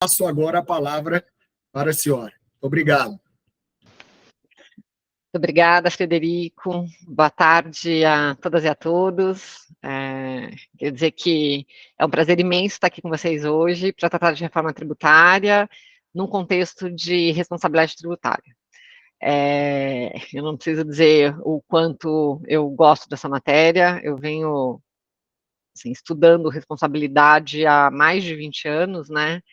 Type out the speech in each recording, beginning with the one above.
passo agora a palavra para a senhora. Obrigado. Muito obrigada, Frederico. Boa tarde a todas e a todos. Quero dizer que é um prazer imenso estar aqui com vocês hoje para tratar de reforma tributária num contexto de responsabilidade tributária. Eu não preciso dizer o quanto eu gosto dessa matéria, eu venho assim, estudando responsabilidade há mais de 20 anos, né?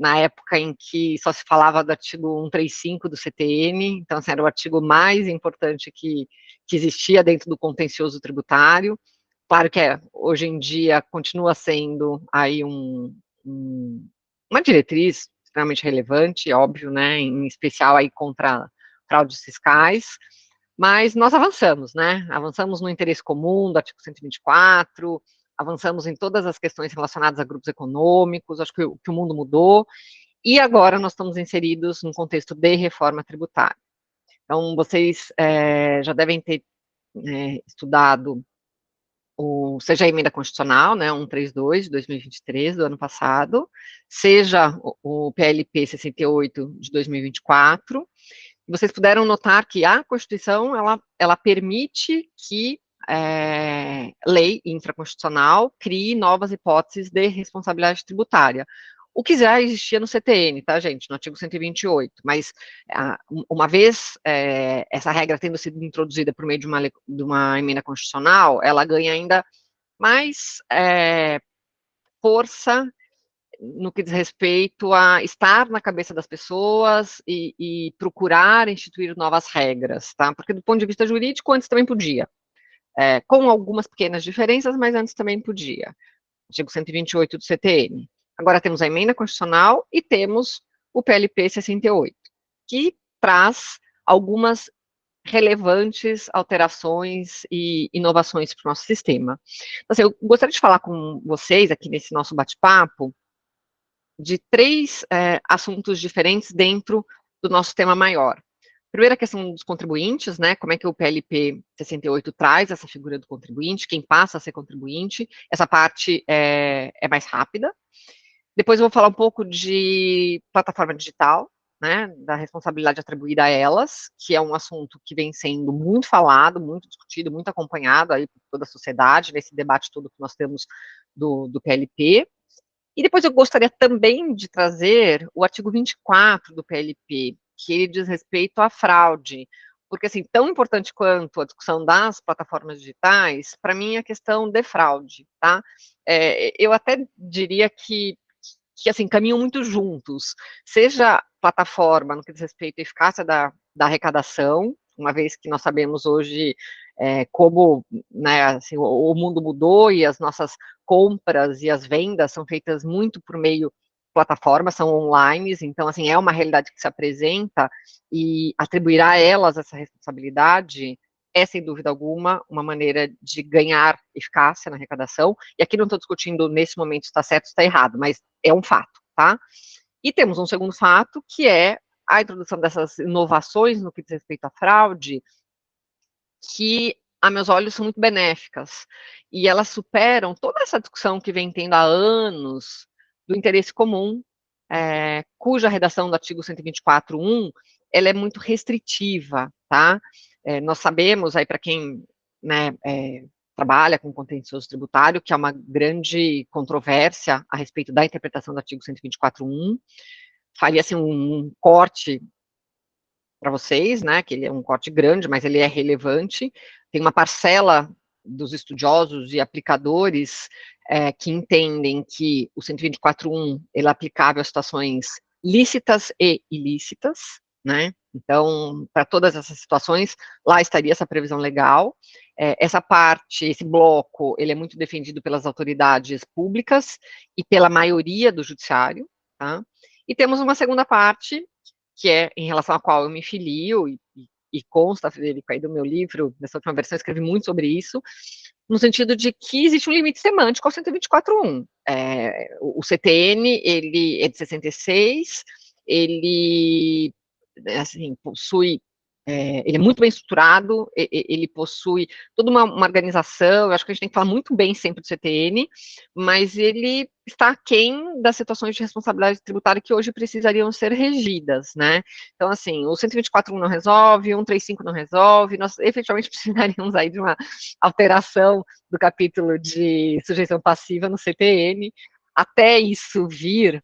Na época em que só se falava do artigo 135 do CTN, então assim, era o artigo mais importante que existia dentro do contencioso tributário. Claro que hoje em dia continua sendo aí uma diretriz extremamente relevante, óbvio, né, em especial aí contra fraudes fiscais, mas nós avançamos, né, avançamos no interesse comum do artigo 124, avançamos em todas as questões relacionadas a grupos econômicos, acho que o mundo mudou, e agora nós estamos inseridos num contexto de reforma tributária. Então, vocês já devem ter estudado seja a emenda constitucional, né, 132 de 2023, do ano passado, seja o PLP 68 de 2024, vocês puderam notar que a Constituição, ela permite que lei infraconstitucional crie novas hipóteses de responsabilidade tributária, o que já existia no CTN, tá, gente, no artigo 128, mas uma vez essa regra tendo sido introduzida por meio de uma emenda constitucional, ela ganha ainda mais força no que diz respeito a estar na cabeça das pessoas e procurar instituir novas regras, tá? Porque do ponto de vista jurídico, antes também podia, com algumas pequenas diferenças, mas antes também podia. Artigo 128 do CTN. Agora temos a emenda constitucional e temos o PLP 68, que traz algumas relevantes alterações e inovações para o nosso sistema. Assim, eu gostaria de falar com vocês aqui nesse nosso bate-papo de três assuntos diferentes dentro do nosso tema maior. Primeiro, a questão dos contribuintes, né? Como é que o PLP 68 traz essa figura do contribuinte, quem passa a ser contribuinte. Essa parte é mais rápida. Depois eu vou falar um pouco de plataforma digital, né? Da responsabilidade atribuída a elas, que é um assunto que vem sendo muito falado, muito discutido, muito acompanhado aí por toda a sociedade, nesse debate todo que nós temos do PLP. E depois eu gostaria também de trazer o artigo 24 do PLP, que ele diz respeito à fraude, porque, assim, tão importante quanto a discussão das plataformas digitais, para mim é a questão de fraude, tá? Eu até diria que, assim, caminham muito juntos, seja plataforma no que diz respeito à eficácia da arrecadação, uma vez que nós sabemos hoje como, né, assim, o mundo mudou e as nossas compras e as vendas são feitas muito por meio de plataformas, são online, então, assim, é uma realidade que se apresenta e atribuir a elas essa responsabilidade é, sem dúvida alguma, uma maneira de ganhar eficácia na arrecadação, e aqui não estou discutindo nesse momento se está certo ou está errado, mas é um fato, tá? E temos um segundo fato, que é a introdução dessas inovações no que diz respeito à fraude, que, a meus olhos, são muito benéficas, e elas superam toda essa discussão que vem tendo há anos do interesse comum, cuja redação do artigo 124.1, ela é muito restritiva, tá? Nós sabemos, aí para quem, né, trabalha com contencioso tributário, que é uma grande controvérsia a respeito da interpretação do artigo 124.1, faria, assim, um corte para vocês, né, que ele é um corte grande, mas ele é relevante. Tem uma parcela dos estudiosos e aplicadores que entendem que o 124.1 ele é aplicável a situações lícitas e ilícitas, né? Então, para todas essas situações, lá estaria essa previsão legal. Essa parte, esse bloco, ele é muito defendido pelas autoridades públicas e pela maioria do judiciário, tá? E temos uma segunda parte, que é em relação à qual eu me filio, e consta, Frederico, aí do meu livro, nessa última versão, eu escrevi muito sobre isso, no sentido de que existe um limite semântico ao 124.1. O CTN, ele é de 66, ele, assim, possui ele é muito bem estruturado, ele possui toda uma organização, eu acho que a gente tem que falar muito bem sempre do CTN, mas ele está aquém das situações de responsabilidade tributária que hoje precisariam ser regidas, né? Então, assim, o 124.1 não resolve, o 135 não resolve, nós efetivamente precisaríamos aí de uma alteração do capítulo de sujeição passiva no CTN, até isso vir,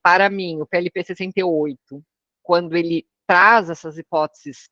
para mim, o PLP 68, quando ele traz essas hipóteses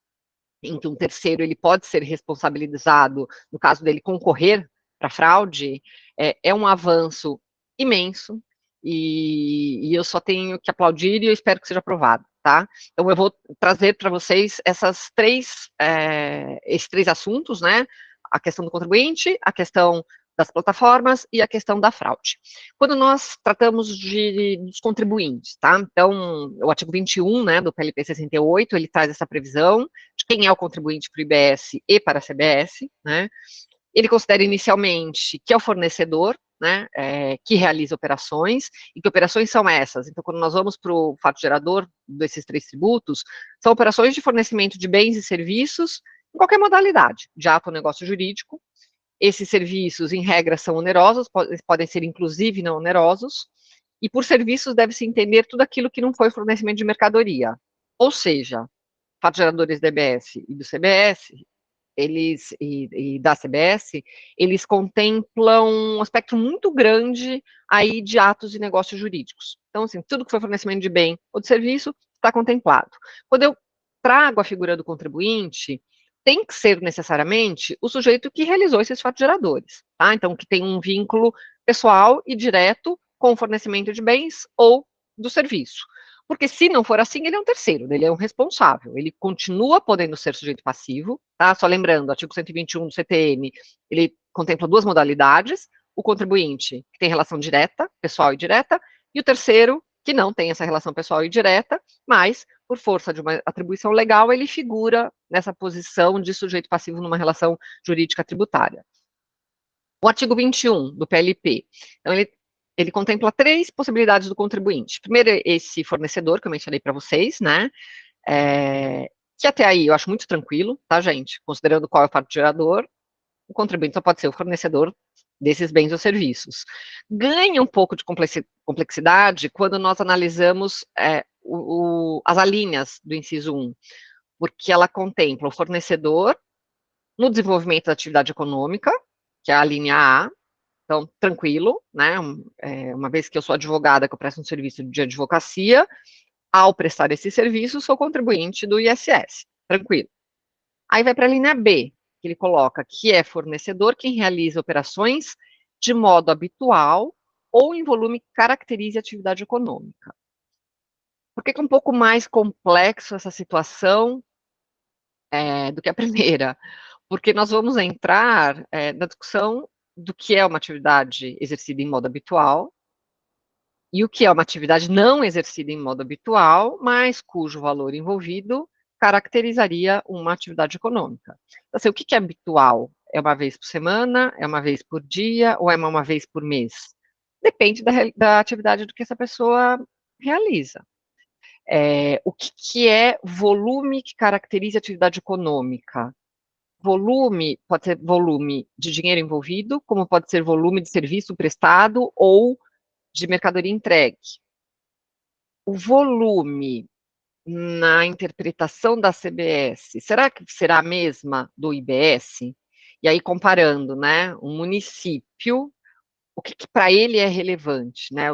em que um terceiro ele pode ser responsabilizado no caso dele concorrer para fraude, é um avanço imenso, e eu só tenho que aplaudir e eu espero que seja aprovado, tá? Então eu vou trazer para vocês esses três assuntos, né? A questão do contribuinte, a questão das plataformas e a questão da fraude. Quando nós tratamos dos contribuintes, tá? Então, o artigo 21, né, do PLP 68, ele traz essa previsão de quem é o contribuinte para o IBS e para a CBS, né? Ele considera inicialmente que é o fornecedor, né, que realiza operações, e que operações são essas? Então, quando nós vamos para o fato gerador desses três tributos, são operações de fornecimento de bens e serviços em qualquer modalidade, de ato ou negócio jurídico. Esses serviços, em regra, são onerosos, podem ser inclusive não onerosos, e por serviços deve-se entender tudo aquilo que não foi fornecimento de mercadoria. Ou seja, fatos geradores do EBS e do CBS, e da CBS, eles contemplam um aspecto muito grande aí de atos de negócios jurídicos. Então, assim, tudo que foi fornecimento de bem ou de serviço está contemplado. Quando eu trago a figura do contribuinte, tem que ser necessariamente o sujeito que realizou esses fatos geradores, tá? Então, que tem um vínculo pessoal e direto com o fornecimento de bens ou do serviço. Porque se não for assim, ele é um terceiro, ele é um responsável, ele continua podendo ser sujeito passivo, tá? Só lembrando, o artigo 121 do CTN, ele contempla duas modalidades, o contribuinte, que tem relação direta, pessoal e direta, e o terceiro, que não tem essa relação pessoal e direta, mas, por força de uma atribuição legal, ele figura nessa posição de sujeito passivo numa relação jurídica tributária. O artigo 21 do PLP, então, ele contempla três possibilidades do contribuinte. Primeiro, esse fornecedor, que eu mencionei para vocês, né, que até aí eu acho muito tranquilo, tá, gente? Considerando qual é o fato gerador, o contribuinte só pode ser o fornecedor desses bens ou serviços. Ganha um pouco de complexidade quando nós analisamos as alíneas do inciso 1, porque ela contempla o fornecedor no desenvolvimento da atividade econômica, que é a linha A, então, tranquilo, né? Uma vez que eu sou advogada, que eu presto um serviço de advocacia, ao prestar esse serviço, sou contribuinte do ISS, tranquilo. Aí vai para a linha B, que ele coloca que é fornecedor quem realiza operações de modo habitual ou em volume que caracterize a atividade econômica. Por que é um pouco mais complexo essa situação do que a primeira? Porque nós vamos entrar na discussão do que é uma atividade exercida em modo habitual e o que é uma atividade não exercida em modo habitual, mas cujo valor envolvido caracterizaria uma atividade econômica. Então, assim, o que é habitual? É uma vez por semana? É uma vez por dia? Ou é uma vez por mês? Depende da atividade do que essa pessoa realiza. O que é volume que caracteriza a atividade econômica? Volume pode ser volume de dinheiro envolvido, como pode ser volume de serviço prestado ou de mercadoria entregue. O volume na interpretação da CBS, será que será a mesma do IBS? E aí comparando, né, um município, o que para ele é relevante, né,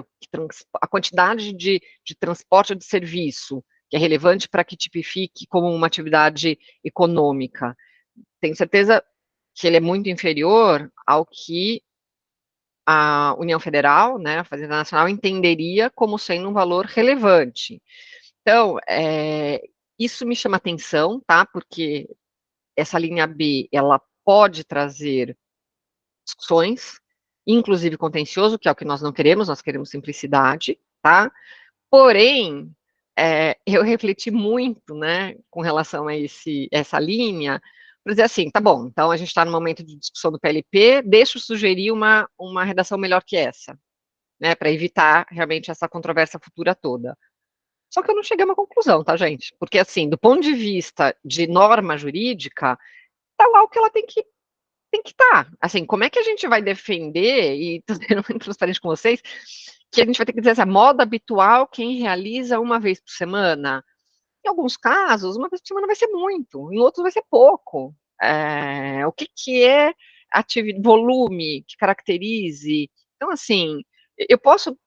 a quantidade de transporte de serviço, que é relevante para que tipifique como uma atividade econômica. Tenho certeza que ele é muito inferior ao que a União Federal, né, a Fazenda Nacional, entenderia como sendo um valor relevante. Então, isso me chama atenção, tá, porque essa linha B, ela pode trazer discussões, inclusive contencioso, que é o que nós queremos simplicidade, tá, porém, eu refleti muito, né, com relação a essa linha, para dizer assim, tá bom, então a gente está no momento de discussão do PLP, deixa eu sugerir uma redação melhor que essa, né, para evitar realmente essa controvérsia futura toda. Só que eu não cheguei a uma conclusão, tá, gente? Porque, assim, do ponto de vista de norma jurídica, tá lá o que ela tem que estar. Assim, como é que a gente vai defender, e tô sendo muito transparente com vocês, que a gente vai ter que dizer assim, modo habitual, quem realiza uma vez por semana? Em alguns casos, uma vez por semana vai ser muito, em outros vai ser pouco. O que, que é volume que caracterize? Então, assim, eu posso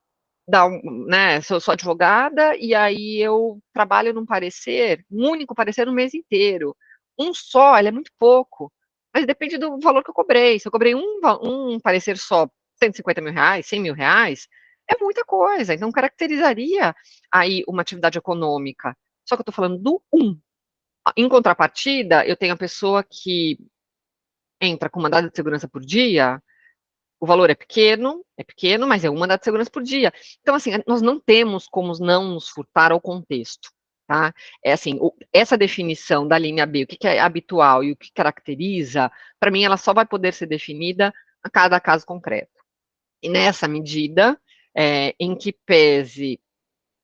dar né, sou advogada, e aí eu trabalho num parecer, um único parecer no mês inteiro. Um só, ele é muito pouco, mas depende do valor que eu cobrei. Se eu cobrei um parecer só, R$ 150.000, R$ 100.000, é muita coisa, então caracterizaria aí uma atividade econômica. Só que eu estou falando do um. Em contrapartida, eu tenho a pessoa que entra com mandado de segurança por dia, o valor é pequeno, mas é um mandado de segurança por dia. Então, assim, nós não temos como não nos furtar ao contexto, tá? É assim, essa definição da linha B, o que é habitual e o que caracteriza, para mim, ela só vai poder ser definida a cada caso concreto. E nessa medida, em que pese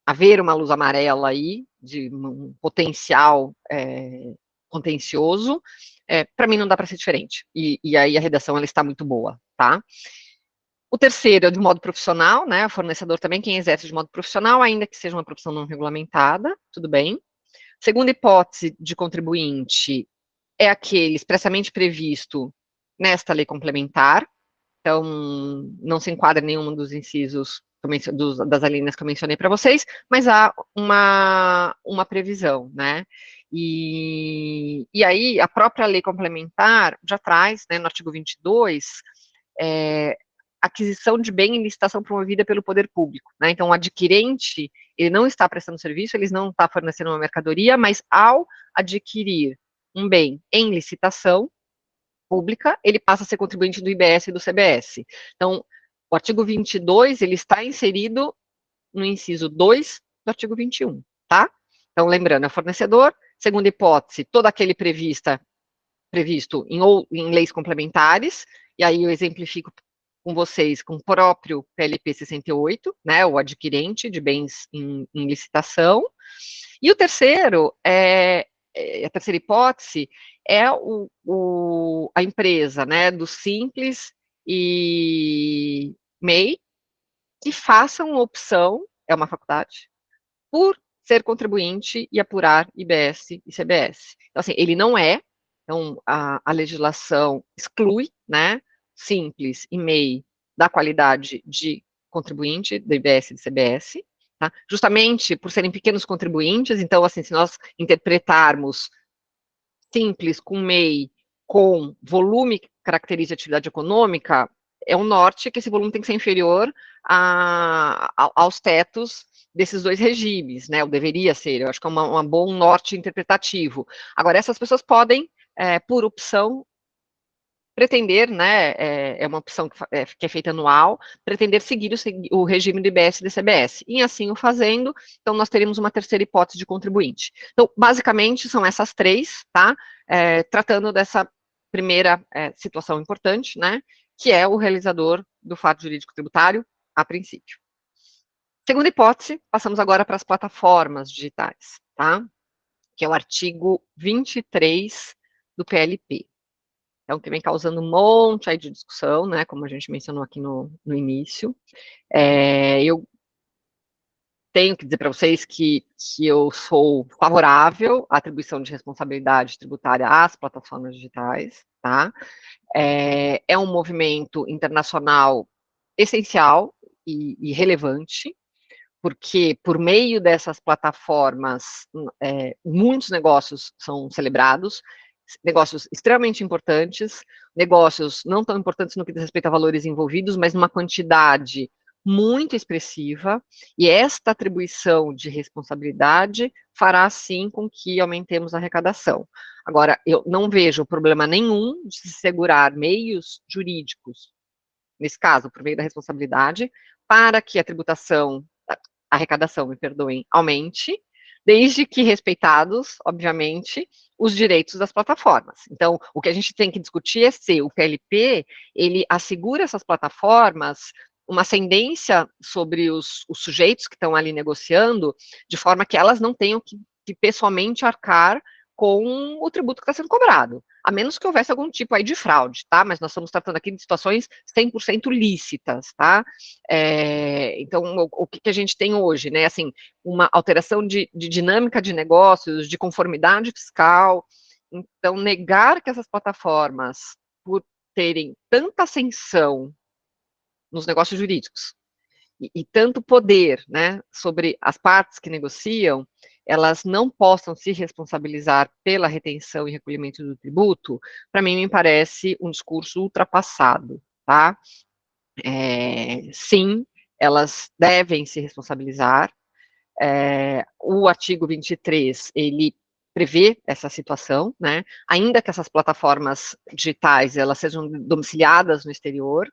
haver uma luz amarela aí, de um potencial contencioso, para mim não dá para ser diferente. E aí a redação ela está muito boa, tá? O terceiro é de modo profissional, né? O fornecedor também, quem exerce de modo profissional, ainda que seja uma profissão não regulamentada, tudo bem. Segunda hipótese de contribuinte é aquele expressamente previsto nesta lei complementar, então não se enquadra em nenhum dos incisos das alíneas que eu mencionei para vocês, mas há uma previsão, né? E aí a própria lei complementar já traz, né, no artigo 22, aquisição de bem em licitação promovida pelo poder público, né? Então, o adquirente, ele não está prestando serviço, ele não está fornecendo uma mercadoria, mas ao adquirir um bem em licitação pública, ele passa a ser contribuinte do IBS e do CBS. Então, o artigo 22, ele está inserido no inciso 2 do artigo 21, tá? Então, lembrando, é fornecedor, segunda hipótese, todo aquele previsto em leis complementares, e aí eu exemplifico com vocês com o próprio PLP 68, né, o adquirente de bens em licitação. E o terceiro, a terceira hipótese, é a empresa, né, do Simples e MEI, que façam opção, é uma faculdade, por ser contribuinte e apurar IBS e CBS. Então, assim, ele não é, então a legislação exclui, né, Simples e MEI da qualidade de contribuinte do IBS e do CBS, tá? Justamente por serem pequenos contribuintes, então, assim, se nós interpretarmos Simples com MEI com volume que caracteriza a atividade econômica, é um norte que esse volume tem que ser inferior aos tetos desses dois regimes, né? Ou deveria ser, eu acho que é um bom norte interpretativo. Agora, essas pessoas podem, por opção, pretender, né, é uma opção que é feita anual, pretender seguir o regime do IBS e do CBS. E assim o fazendo, então nós teremos uma terceira hipótese de contribuinte. Então, basicamente, são essas três, tá? Tratando dessa primeira situação importante, né, que é o realizador do fato jurídico tributário, a princípio. Segunda hipótese, passamos agora para as plataformas digitais, tá? Que é o artigo 23 do PLP. Então, que vem causando um monte aí de discussão, né, como a gente mencionou aqui no início. Eu tenho que dizer para vocês que eu sou favorável à atribuição de responsabilidade tributária às plataformas digitais, tá? É um movimento internacional essencial e relevante, porque por meio dessas plataformas, muitos negócios são celebrados, negócios extremamente importantes, negócios não tão importantes no que diz respeito a valores envolvidos, mas numa quantidade muito expressiva, e esta atribuição de responsabilidade fará, sim, com que aumentemos a arrecadação. Agora, eu não vejo problema nenhum de se segurar meios jurídicos, nesse caso, por meio da responsabilidade, para que a arrecadação, me perdoem, aumente, desde que respeitados, obviamente, os direitos das plataformas. Então, o que a gente tem que discutir é se o PLP, ele assegura essas plataformas uma ascendência sobre os sujeitos que estão ali negociando, de forma que elas não tenham que pessoalmente arcar com o tributo que está sendo cobrado, a menos que houvesse algum tipo aí de fraude, tá? Mas nós estamos tratando aqui de situações 100% lícitas, tá? Então, o que a gente tem hoje, né? Assim, uma alteração de dinâmica de negócios, de conformidade fiscal. Então, negar que essas plataformas, por terem tanta ascensão nos negócios jurídicos e tanto poder, né, sobre as partes que negociam, elas não possam se responsabilizar pela retenção e recolhimento do tributo, para mim me parece um discurso ultrapassado, tá? Sim, elas devem se responsabilizar. O artigo 23, ele prevê essa situação, né? Ainda que essas plataformas digitais elas sejam domiciliadas no exterior.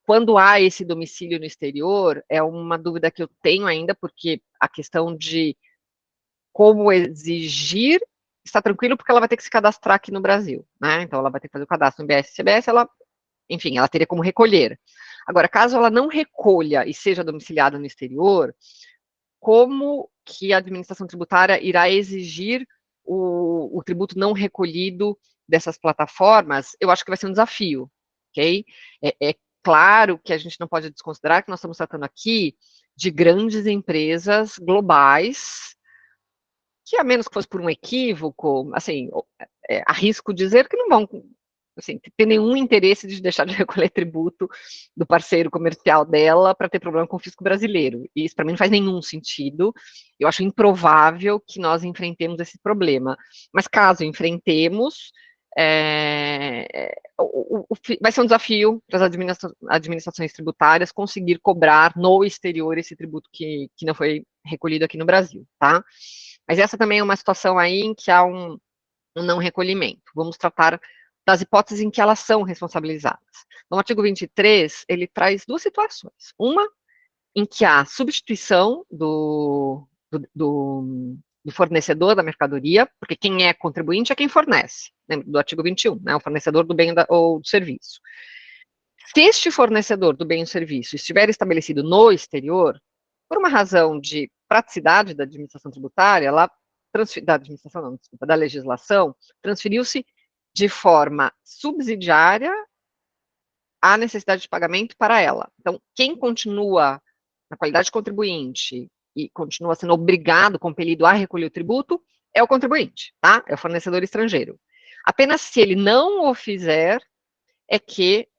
Quando há esse domicílio no exterior, é uma dúvida que eu tenho ainda, porque a questão de como exigir está tranquilo, porque ela vai ter que se cadastrar aqui no Brasil, né? Então, ela vai ter que fazer o cadastro no IBS e CBS, enfim, ela teria como recolher. Agora, caso ela não recolha e seja domiciliada no exterior, como que a administração tributária irá exigir o tributo não recolhido dessas plataformas? Eu acho que vai ser um desafio, ok? É claro que a gente não pode desconsiderar que nós estamos tratando aqui de grandes empresas globais, que a menos que fosse por um equívoco, assim, arrisco dizer que não vão, assim, ter nenhum interesse de deixar de recolher tributo do parceiro comercial dela para ter problema com o fisco brasileiro. E isso para mim não faz nenhum sentido. Eu acho improvável que nós enfrentemos esse problema. Mas caso enfrentemos, vai ser um desafio para as administrações tributárias conseguir cobrar no exterior esse tributo que não foi recolhido aqui no Brasil, tá? Mas essa também é uma situação aí em que há um não recolhimento. Vamos tratar das hipóteses em que elas são responsabilizadas. No artigo 23, ele traz duas situações. Uma, em que há substituição do fornecedor da mercadoria, porque quem é contribuinte é quem fornece, lembra do artigo 21, né, o fornecedor do bem ou do serviço. Se este fornecedor do bem ou serviço estiver estabelecido no exterior, por uma razão de praticidade da administração tributária, da legislação, transferiu-se de forma subsidiária a necessidade de pagamento para ela. Então, quem continua na qualidade de contribuinte e continua sendo obrigado, compelido a recolher o tributo, é o contribuinte, tá? É o fornecedor estrangeiro. Apenas se ele não o fizer, é que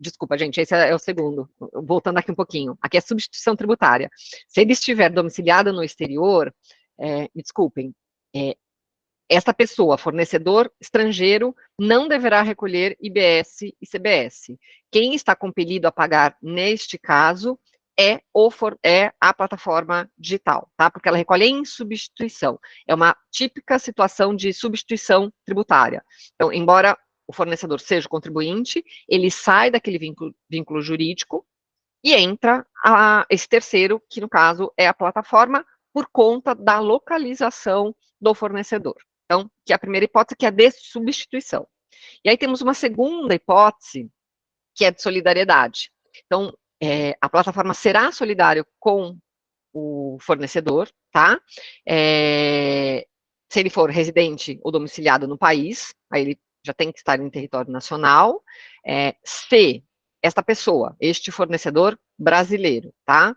desculpa, gente, esse é o segundo, voltando aqui um pouquinho, aqui é substituição tributária. Se ele estiver domiciliado no exterior, me desculpem, esta pessoa, fornecedor estrangeiro, não deverá recolher IBS e CBS. Quem está compelido a pagar neste caso é a plataforma digital, tá? Porque ela recolhe em substituição. É uma típica situação de substituição tributária. Então, embora o fornecedor seja o contribuinte, ele sai daquele vínculo jurídico e entra esse terceiro, que no caso é a plataforma, por conta da localização do fornecedor. Então, que é a primeira hipótese, que é a de substituição. E aí temos uma segunda hipótese, que é de solidariedade. Então, a plataforma será solidária com o fornecedor, tá? Se ele for residente ou domiciliado no país, aí ele já tem que estar em território nacional. Se esta pessoa, este fornecedor brasileiro, tá?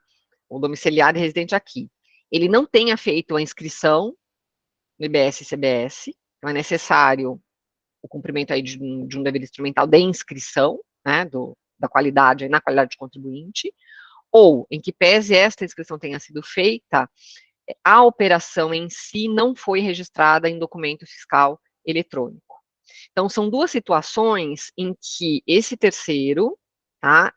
O domiciliado e residente aqui, ele não tenha feito a inscrição no IBS e CBS, então é necessário o cumprimento aí de um dever instrumental de inscrição, né, da qualidade, na qualidade de contribuinte, ou, em que pese esta inscrição tenha sido feita, a operação em si não foi registrada em documento fiscal eletrônico. Então, são duas situações em que esse terceiro, tá,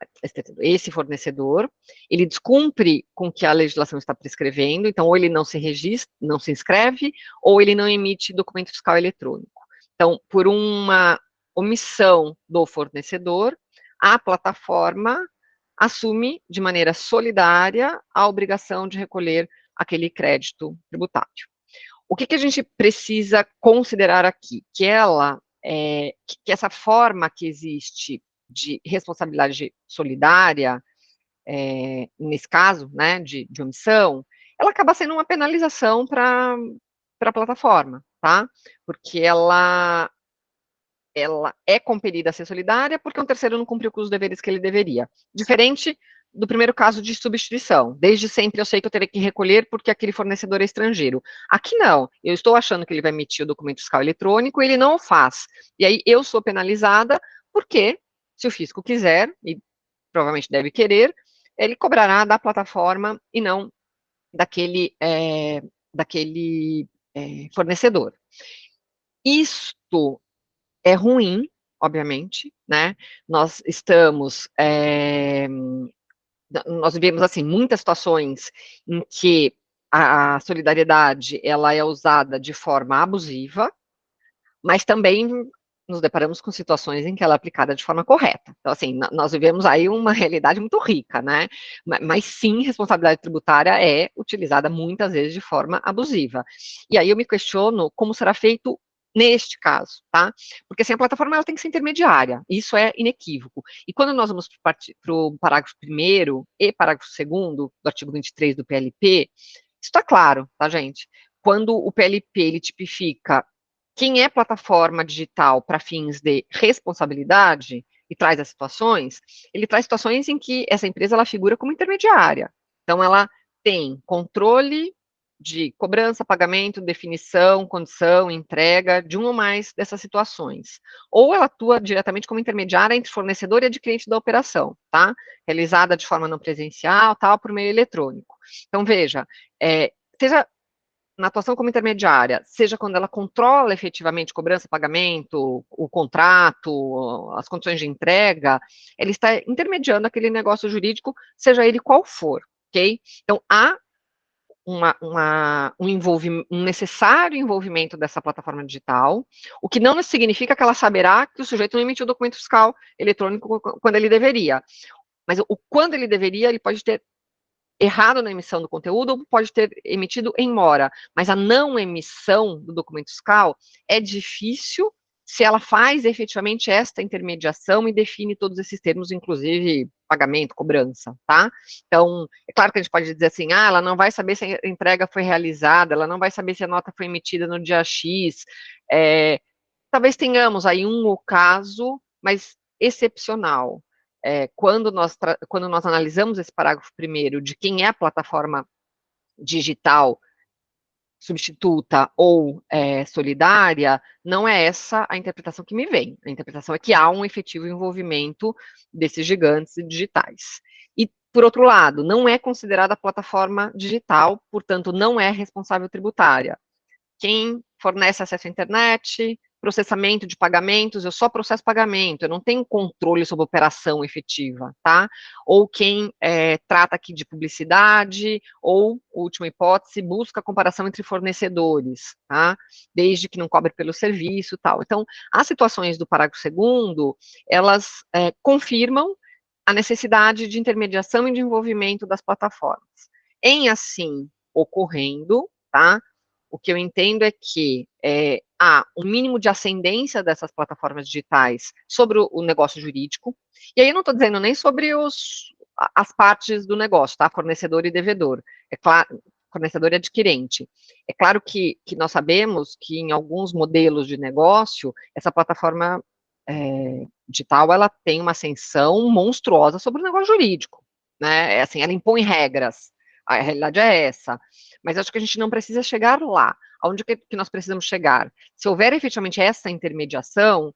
esse fornecedor, ele descumpre com o que a legislação está prescrevendo, então, ou ele não se registra, não se inscreve, ou ele não emite documento fiscal eletrônico. Então, por uma omissão do fornecedor, a plataforma assume de maneira solidária a obrigação de recolher aquele crédito tributário. O que a gente precisa considerar aqui? Que essa forma que existe de responsabilidade solidária, nesse caso, né, de omissão, ela acaba sendo uma penalização para a plataforma, tá? Porque ela é compelida a ser solidária porque um terceiro não cumpriu com os deveres que ele deveria. Diferente do primeiro caso de substituição. Desde sempre eu sei que eu terei que recolher porque aquele fornecedor é estrangeiro. Aqui não. Eu estou achando que ele vai emitir o documento fiscal eletrônico e ele não o faz. E aí eu sou penalizada porque, se o fisco quiser, e provavelmente deve querer, ele cobrará da plataforma e não daquele fornecedor. Isto é ruim, obviamente, né? Nós vivemos, assim, muitas situações em que a solidariedade, ela é usada de forma abusiva, mas também nos deparamos com situações em que ela é aplicada de forma correta. Então, assim, nós vivemos aí uma realidade muito rica, né? Mas sim, responsabilidade tributária é utilizada muitas vezes de forma abusiva. E aí eu me questiono como será feito neste caso, tá? Porque assim, a plataforma ela tem que ser intermediária, isso é inequívoco. E quando nós vamos para o parágrafo 1º e parágrafo 2º do artigo 23 do PLP, isso está claro, tá, gente? Quando o PLP ele tipifica quem é plataforma digital para fins de responsabilidade e traz as situações, ele traz situações em que essa empresa ela figura como intermediária. Então, ela tem controle de cobrança, pagamento, definição, condição, entrega de uma ou mais dessas situações. Ou ela atua diretamente como intermediária entre fornecedor e adquirente da operação, tá? Realizada de forma não presencial, tal, por meio eletrônico. Então, veja, seja na atuação como intermediária, seja quando ela controla efetivamente cobrança, pagamento, o contrato, as condições de entrega, ela está intermediando aquele negócio jurídico, seja ele qual for, ok? Então, há um necessário envolvimento dessa plataforma digital, o que não significa que ela saberá que o sujeito não emitiu o documento fiscal eletrônico quando ele deveria. Mas o quando ele deveria, ele pode ter errado na emissão do conteúdo ou pode ter emitido em mora, mas a não emissão do documento fiscal é difícil se ela faz efetivamente esta intermediação e define todos esses termos, inclusive pagamento, cobrança, tá? Então, é claro que a gente pode dizer assim, ela não vai saber se a entrega foi realizada, ela não vai saber se a nota foi emitida no dia X, talvez tenhamos aí um caso, mas excepcional. Quando nós analisamos esse parágrafo primeiro de quem é a plataforma digital substituta ou solidária, não é essa a interpretação que me vem. A interpretação é que há um efetivo envolvimento desses gigantes digitais. E, por outro lado, não é considerada plataforma digital, portanto, não é responsável tributária. Quem fornece acesso à internet, processamento de pagamentos, eu só processo pagamento, eu não tenho controle sobre a operação efetiva, tá? Ou quem trata aqui de publicidade, ou, última hipótese, busca a comparação entre fornecedores, tá? Desde que não cobre pelo serviço e tal. Então, as situações do parágrafo 2º, elas confirmam a necessidade de intermediação e de envolvimento das plataformas. Em assim ocorrendo, tá? O que eu entendo é que há um mínimo de ascendência dessas plataformas digitais sobre o negócio jurídico, e aí eu não estou dizendo nem sobre as partes do negócio, tá? Fornecedor e devedor, é claro, fornecedor e adquirente. É claro que nós sabemos que em alguns modelos de negócio, essa plataforma digital, ela tem uma ascensão monstruosa sobre o negócio jurídico, né? Assim, ela impõe regras, a realidade é essa. Mas acho que a gente não precisa chegar lá. Aonde que nós precisamos chegar? Se houver efetivamente essa intermediação,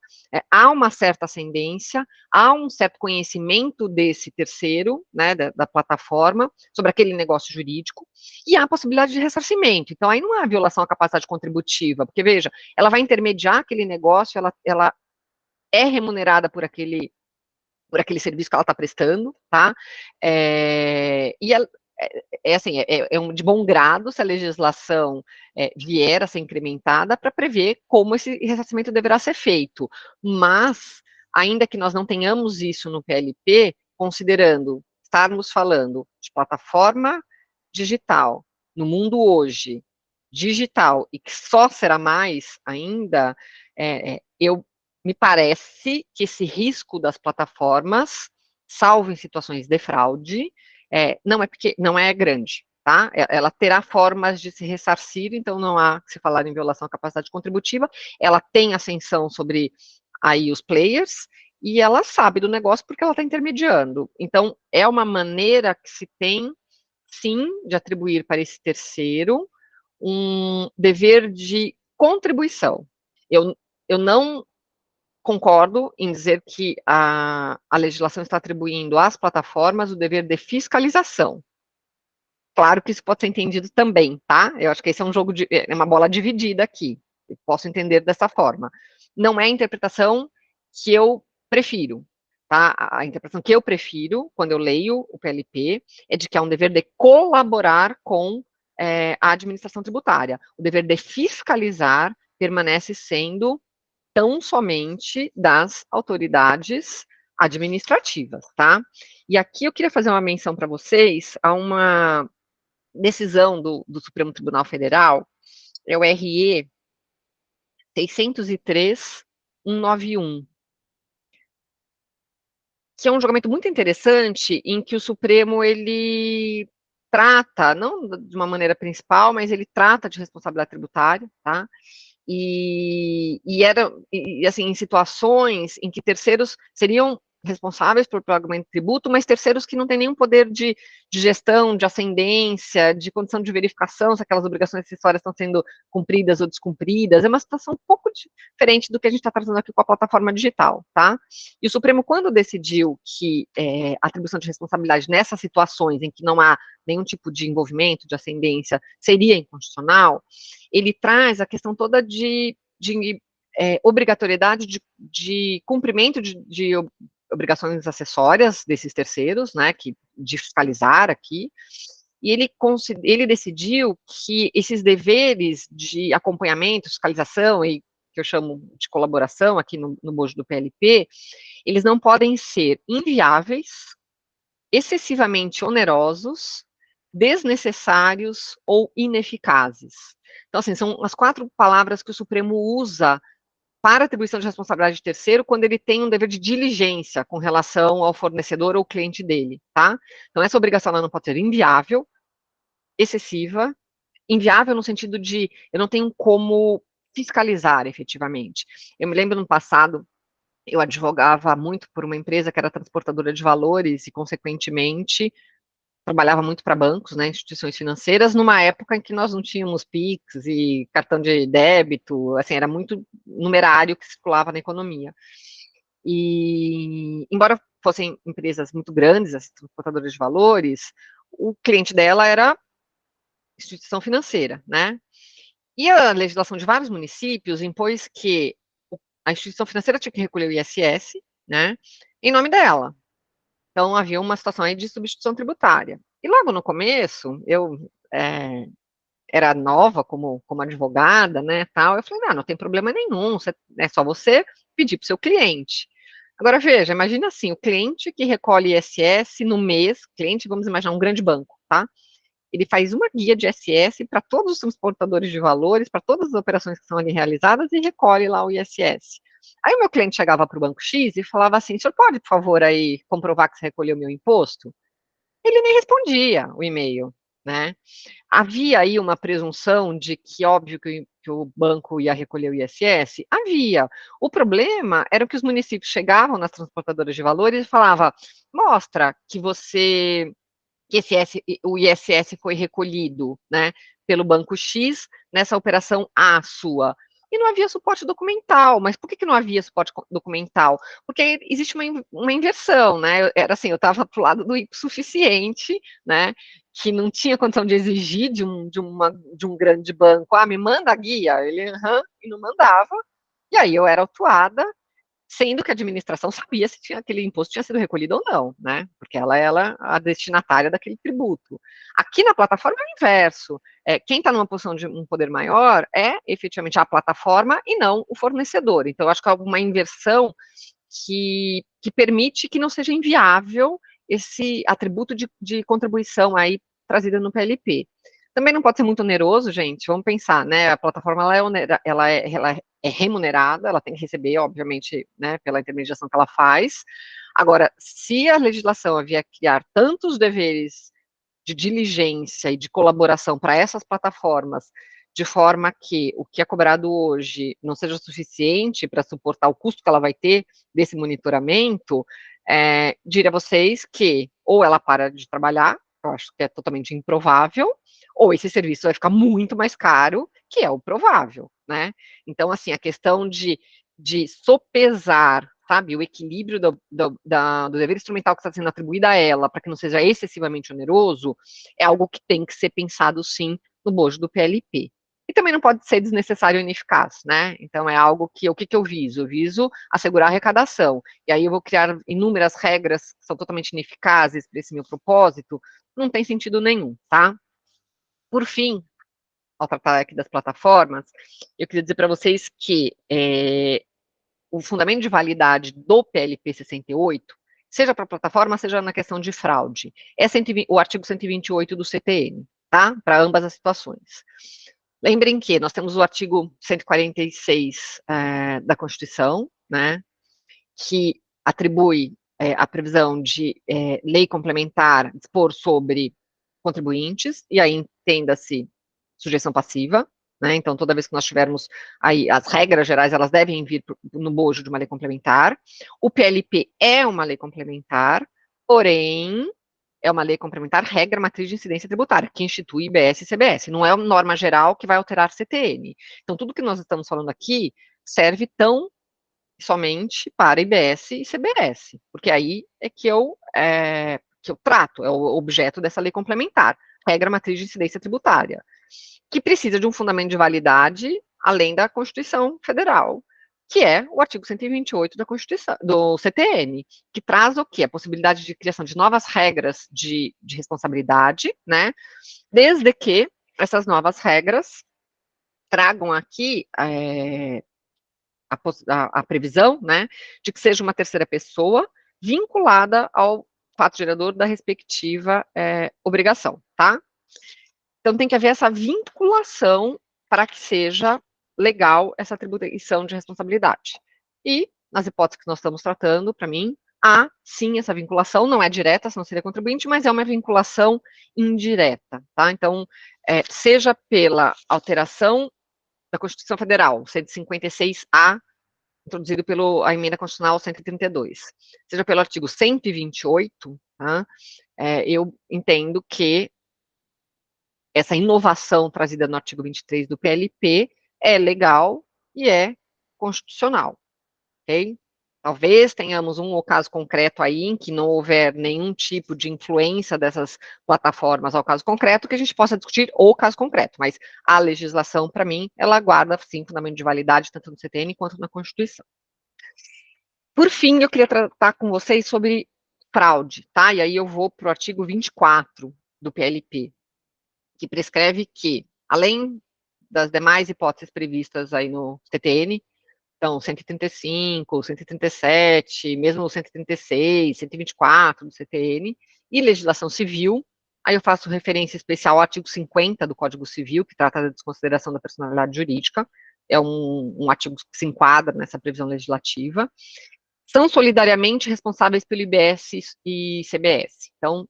há uma certa ascendência, há um certo conhecimento desse terceiro, né, da plataforma, sobre aquele negócio jurídico, e há a possibilidade de ressarcimento. Então, aí não há violação à capacidade contributiva, porque, veja, ela vai intermediar aquele negócio, ela é remunerada por aquele serviço que ela está prestando, tá? E ela, assim, de bom grado se a legislação vier a ser incrementada para prever como esse ressarcimento deverá ser feito. Mas, ainda que nós não tenhamos isso no PLP, considerando, estarmos falando de plataforma digital, no mundo hoje, digital, e que só será mais ainda, eu me parece que esse risco das plataformas, salvo em situações de fraude, não é grande, tá? Ela terá formas de se ressarcir, então não há que se falar em violação à capacidade contributiva, ela tem ascensão sobre aí os players, e ela sabe do negócio porque ela está intermediando. Então, é uma maneira que se tem, sim, de atribuir para esse terceiro um dever de contribuição. Eu não concordo em dizer que a legislação está atribuindo às plataformas o dever de fiscalização. Claro que isso pode ser entendido também, tá? Eu acho que esse é um jogo é uma bola dividida aqui. Eu posso entender dessa forma. Não é a interpretação que eu prefiro, tá? A interpretação que eu prefiro, quando eu leio o PLP, é de que há um dever de colaborar com a administração tributária. O dever de fiscalizar permanece sendo tão somente das autoridades administrativas, tá? E aqui eu queria fazer uma menção para vocês a uma decisão do Supremo Tribunal Federal, é o RE 603-191, que é um julgamento muito interessante em que o Supremo, ele trata, não de uma maneira principal, mas ele trata de responsabilidade tributária, tá? E assim, em situações em que terceiros seriam responsáveis por pagamento de tributo, mas terceiros que não têm nenhum poder de gestão, de ascendência, de condição de verificação se aquelas obrigações acessórias estão sendo cumpridas ou descumpridas. É uma situação um pouco diferente do que a gente está tratando aqui com a plataforma digital, tá? E o Supremo, quando decidiu que a atribuição de responsabilidade nessas situações em que não há nenhum tipo de envolvimento, de ascendência, seria inconstitucional, ele traz a questão toda de obrigatoriedade de cumprimento de obrigações acessórias desses terceiros, né, de fiscalizar aqui, e ele decidiu que esses deveres de acompanhamento, fiscalização, e que eu chamo de colaboração aqui no bojo do PLP, eles não podem ser inviáveis, excessivamente onerosos, desnecessários ou ineficazes. Então, assim, são as 4 palavras que o Supremo usa para atribuição de responsabilidade de terceiro quando ele tem um dever de diligência com relação ao fornecedor ou cliente dele, tá? Então, essa obrigação ela não pode ser inviável, excessiva, inviável no sentido de eu não tenho como fiscalizar efetivamente. Eu me lembro no passado, eu advogava muito por uma empresa que era transportadora de valores e, consequentemente, trabalhava muito para bancos, né, instituições financeiras, numa época em que nós não tínhamos Pix e cartão de débito, assim, era muito numerário que circulava na economia. E, embora fossem empresas muito grandes, as transportadoras de valores, o cliente dela era instituição financeira, né? E a legislação de vários municípios impôs que a instituição financeira tinha que recolher o ISS, né, em nome dela. Então, havia uma situação aí de substituição tributária. E logo no começo, eu era nova como advogada, né, tal, eu falei, não tem problema nenhum, é só você pedir para o seu cliente. Agora, veja, imagina assim, o cliente que recolhe ISS no mês, cliente, vamos imaginar um grande banco, tá? Ele faz uma guia de ISS para todos os transportadores de valores, para todas as operações que são ali realizadas e recolhe lá o ISS. Aí o meu cliente chegava para o banco X e falava assim, o senhor pode, por favor, aí comprovar que você recolheu o meu imposto? Ele nem respondia o e-mail, né? Havia aí uma presunção de que, óbvio, que o banco ia recolher o ISS? Havia. O problema era que os municípios chegavam nas transportadoras de valores e falavam, mostra que o ISS foi recolhido, né, pelo banco X nessa operação A sua. E não havia suporte documental. Mas por que não havia suporte documental? Porque existe uma inversão, né? Era assim, eu estava para o lado do hipossuficiente, né? Que não tinha condição de exigir de um grande banco, me manda a guia, ele e não mandava, e aí eu era autuada, sendo que a administração sabia se aquele imposto tinha sido recolhido ou não, né? Porque ela é a destinatária daquele tributo. Aqui na plataforma é o inverso. Quem está numa posição de um poder maior é efetivamente a plataforma e não o fornecedor. Então, eu acho que há uma inversão que permite que não seja inviável esse atributo de contribuição aí trazida no PLP. Também não pode ser muito oneroso, gente, vamos pensar, né, a plataforma ela é remunerada, ela tem que receber, obviamente, né, pela intermediação que ela faz. Agora, se a legislação vier criar tantos deveres de diligência e de colaboração para essas plataformas, de forma que o que é cobrado hoje não seja suficiente para suportar o custo que ela vai ter desse monitoramento, diria a vocês que ou ela para de trabalhar, eu acho que é totalmente improvável, ou esse serviço vai ficar muito mais caro, que é o provável, né? Então, assim, a questão de sopesar, sabe, o equilíbrio do dever instrumental que está sendo atribuído a ela, para que não seja excessivamente oneroso, é algo que tem que ser pensado, sim, no bojo do PLP. E também não pode ser desnecessário e ineficaz, né? Então, é algo que, o que eu viso? Eu viso assegurar a arrecadação, e aí eu vou criar inúmeras regras que são totalmente ineficazes para esse meu propósito, não tem sentido nenhum, tá? Por fim, ao tratar aqui das plataformas, eu queria dizer para vocês que o fundamento de validade do PLP 68, seja para a plataforma, seja na questão de fraude, é o artigo 128 do CTN, tá? Para ambas as situações. Lembrem que nós temos o artigo 146 da Constituição, né, que atribui a previsão de lei complementar dispor sobre contribuintes, e aí entenda-se sujeição passiva, né? Então, toda vez que nós tivermos aí as regras gerais, elas devem vir no bojo de uma lei complementar. O PLP é uma lei complementar, porém, é uma lei complementar regra matriz de incidência tributária, que institui IBS e CBS. Não é uma norma geral que vai alterar CTN. Então, tudo que nós estamos falando aqui serve tão somente para IBS e CBS, porque aí é que eu trato, é o objeto dessa lei complementar, regra matriz de incidência tributária, que precisa de um fundamento de validade além da Constituição Federal, que é o artigo 128 da Constituição, do CTN, que traz o quê? A possibilidade de criação de novas regras de responsabilidade, né, desde que essas novas regras tragam aqui a previsão, né, de que seja uma terceira pessoa vinculada ao fato gerador da respectiva obrigação, tá? Então, tem que haver essa vinculação para que seja legal essa atribuição de responsabilidade. E, nas hipóteses que nós estamos tratando, para mim, há, sim, essa vinculação, não é direta, senão seria contribuinte, mas é uma vinculação indireta, tá? Então, seja pela alteração da Constituição Federal, 156A, introduzido pela emenda constitucional 132, seja pelo artigo 128, tá? Eu entendo que essa inovação trazida no artigo 23 do PLP é legal e é constitucional, ok? Talvez tenhamos um caso concreto aí em que não houver nenhum tipo de influência dessas plataformas ao caso concreto, que a gente possa discutir o caso concreto, mas a legislação, para mim, ela guarda, sim, fundamento de validade, tanto no CTN quanto na Constituição. Por fim, eu queria tratar com vocês sobre fraude, tá? E aí eu vou para o artigo 24 do PLP, que prescreve que, além das demais hipóteses previstas aí no CTN, então 135, 137, mesmo 136, 124 do CTN, e legislação civil, aí eu faço referência especial ao artigo 50 do Código Civil, que trata da desconsideração da personalidade jurídica, é um artigo que se enquadra nessa previsão legislativa, são solidariamente responsáveis pelo IBS e CBS. Então,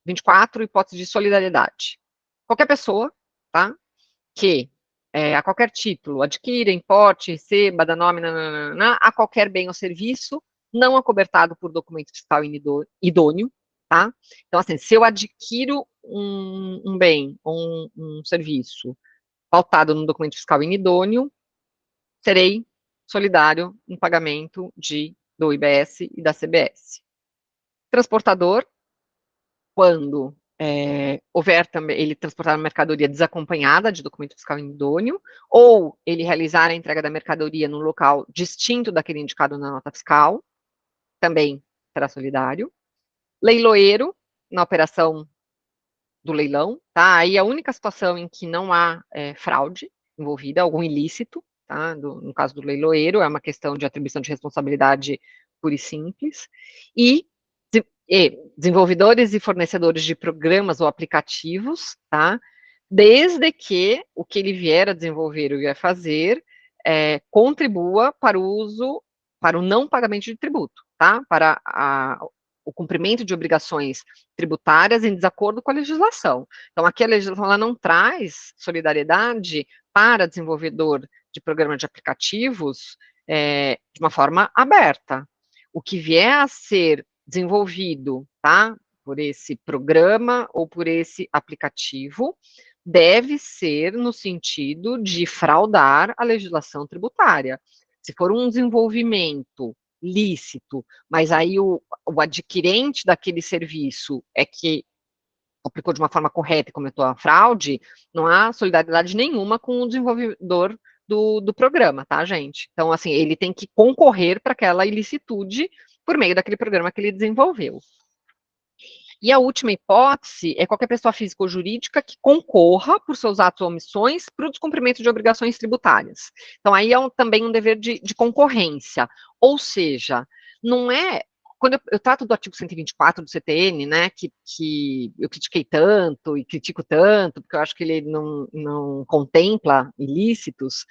24, hipótese de solidariedade. Qualquer pessoa, tá, que a qualquer título adquira, importe, receba, da nome, a qualquer bem ou serviço, não acobertado por documento fiscal idôneo, tá? Então, assim, se eu adquiro um bem ou um serviço pautado no documento fiscal inidôneo, serei solidário em pagamento do IBS e da CBS. Transportador, quando houver também, ele transportar uma mercadoria desacompanhada de documento fiscal idôneo, ou ele realizar a entrega da mercadoria num local distinto daquele indicado na nota fiscal, também será solidário. Leiloeiro, na operação do leilão, tá? Aí a única situação em que não há fraude envolvida, algum ilícito, tá? No caso do leiloeiro, é uma questão de atribuição de responsabilidade pura e simples. E desenvolvedores e fornecedores de programas ou aplicativos, tá? desde que o que ele vier a desenvolver ou vier a fazer contribua para o não pagamento de tributo, tá? Para o cumprimento de obrigações tributárias em desacordo com a legislação. Então, aqui a legislação ela não traz solidariedade para desenvolvedor de programa de aplicativos de uma forma aberta. O que vier a ser desenvolvido, tá? Por esse programa ou por esse aplicativo, deve ser no sentido de fraudar a legislação tributária. Se for um desenvolvimento lícito, mas aí o adquirente daquele serviço é que aplicou de uma forma correta e cometeu a fraude, não há solidariedade nenhuma com o desenvolvedor do programa, tá, gente? Então, assim, ele tem que concorrer para aquela ilicitude por meio daquele programa que ele desenvolveu. E a última hipótese é qualquer pessoa física ou jurídica que concorra, por seus atos ou omissões, para o descumprimento de obrigações tributárias. Então, aí é também um dever de concorrência. Ou seja, não é. Quando eu trato do artigo 124 do CTN, né, que eu critiquei tanto e critico tanto, porque eu acho que ele não contempla ilícitos,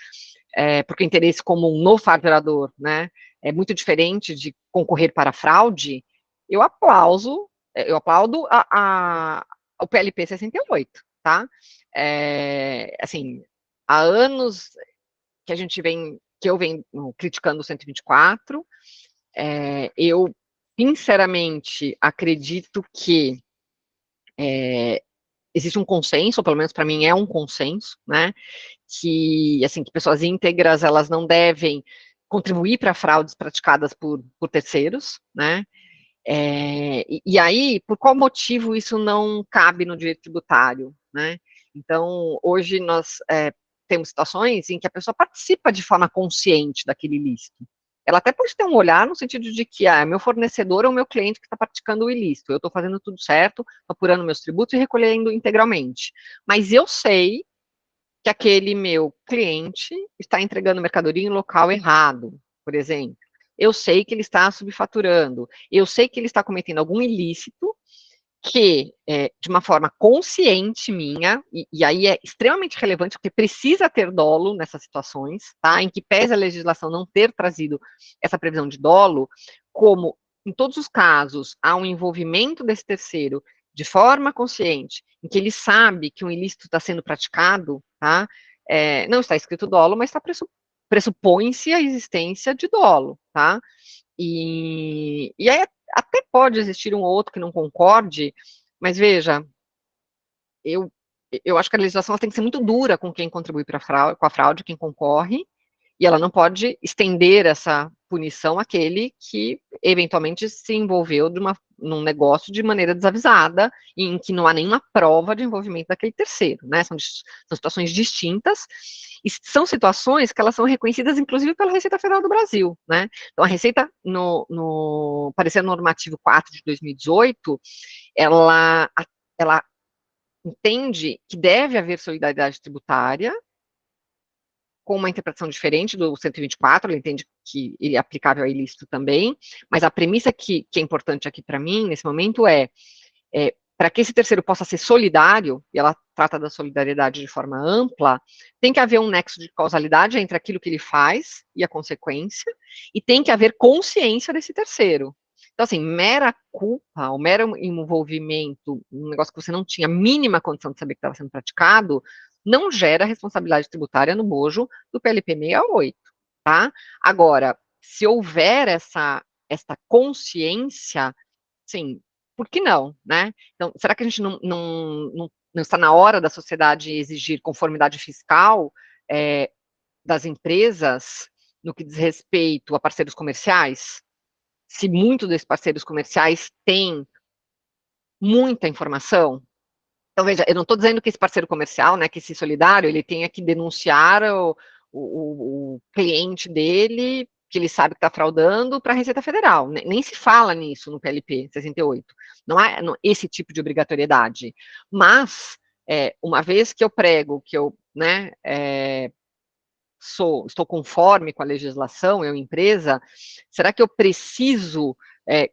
porque o interesse comum no favorador, né, é muito diferente de concorrer para a fraude, eu aplaudo o PLP 68, tá? Assim, há anos que eu venho criticando o 124, eu, sinceramente, acredito que existe um consenso, ou pelo menos para mim é um consenso, né, que, assim, que pessoas íntegras, elas não devem contribuir para fraudes praticadas por terceiros, né, e aí, por qual motivo isso não cabe no direito tributário, né? Então, hoje nós temos situações em que a pessoa participa de forma consciente daquele ilícito. Ela até pode ter um olhar no sentido de que é meu fornecedor ou meu cliente que está praticando o ilícito, eu estou fazendo tudo certo, apurando meus tributos e recolhendo integralmente. Mas eu sei que aquele meu cliente está entregando mercadoria em local errado, por exemplo. Eu sei que ele está subfaturando, eu sei que ele está cometendo algum ilícito que, de uma forma consciente minha, e aí é extremamente relevante, porque precisa ter dolo nessas situações, tá? Em que pese a legislação não ter trazido essa previsão de dolo, como em todos os casos há um envolvimento desse terceiro de forma consciente, em que ele sabe que um ilícito está sendo praticado, tá? Não está escrito dolo, mas pressupõe-se a existência de dolo, tá? E aí até pode existir um ou outro que não concorde, mas veja, eu, eu acho que a legislação tem que ser muito dura com quem contribui com a fraude, quem concorre, e ela não pode estender essa punição àquele que eventualmente se envolveu num negócio de maneira desavisada, em que não há nenhuma prova de envolvimento daquele terceiro, né? São situações distintas, e são situações que elas são reconhecidas, inclusive, pela Receita Federal do Brasil, né? Então, a Receita, no parecer normativo 4 de 2018, ela entende que deve haver solidariedade tributária, com uma interpretação diferente do 124, ele entende que ele é aplicável a ilícito também, mas a premissa que é importante aqui para mim, nesse momento, para que esse terceiro possa ser solidário, e ela trata da solidariedade de forma ampla, tem que haver um nexo de causalidade entre aquilo que ele faz e a consequência, e tem que haver consciência desse terceiro. Então, assim, mera culpa, ou mero envolvimento, um negócio que você não tinha a mínima condição de saber que estava sendo praticado, não gera responsabilidade tributária no bojo do PLP 68, tá? Agora, se houver essa consciência, sim, por que não, né? Então, será que a gente não está na hora da sociedade exigir conformidade fiscal das empresas no que diz respeito a parceiros comerciais? Se muitos desses parceiros comerciais têm muita informação. Então, veja, eu não estou dizendo que esse parceiro comercial, né, que esse solidário, ele tenha que denunciar o cliente dele, que ele sabe que está fraudando, para a Receita Federal. Nem se fala nisso no PLP 68. Não há esse tipo de obrigatoriedade. Mas, uma vez que eu prego que eu, né, estou conforme com a legislação, eu empresa, será que eu preciso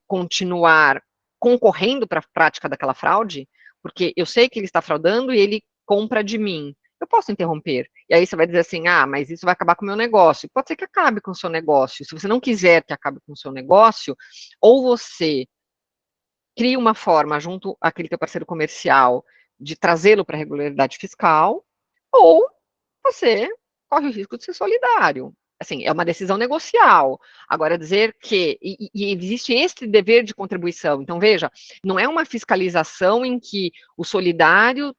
continuar concorrendo para a prática daquela fraude? Porque eu sei que ele está fraudando e ele compra de mim, eu posso interromper. E aí você vai dizer assim, mas isso vai acabar com o meu negócio. Pode ser que acabe com o seu negócio. Se você não quiser que acabe com o seu negócio, ou você cria uma forma, junto àquele teu parceiro comercial, de trazê-lo para a regularidade fiscal, ou você corre o risco de ser solidário. Assim, é uma decisão negocial. Agora, dizer que e existe esse dever de contribuição. Então, veja, não é uma fiscalização em que o solidário,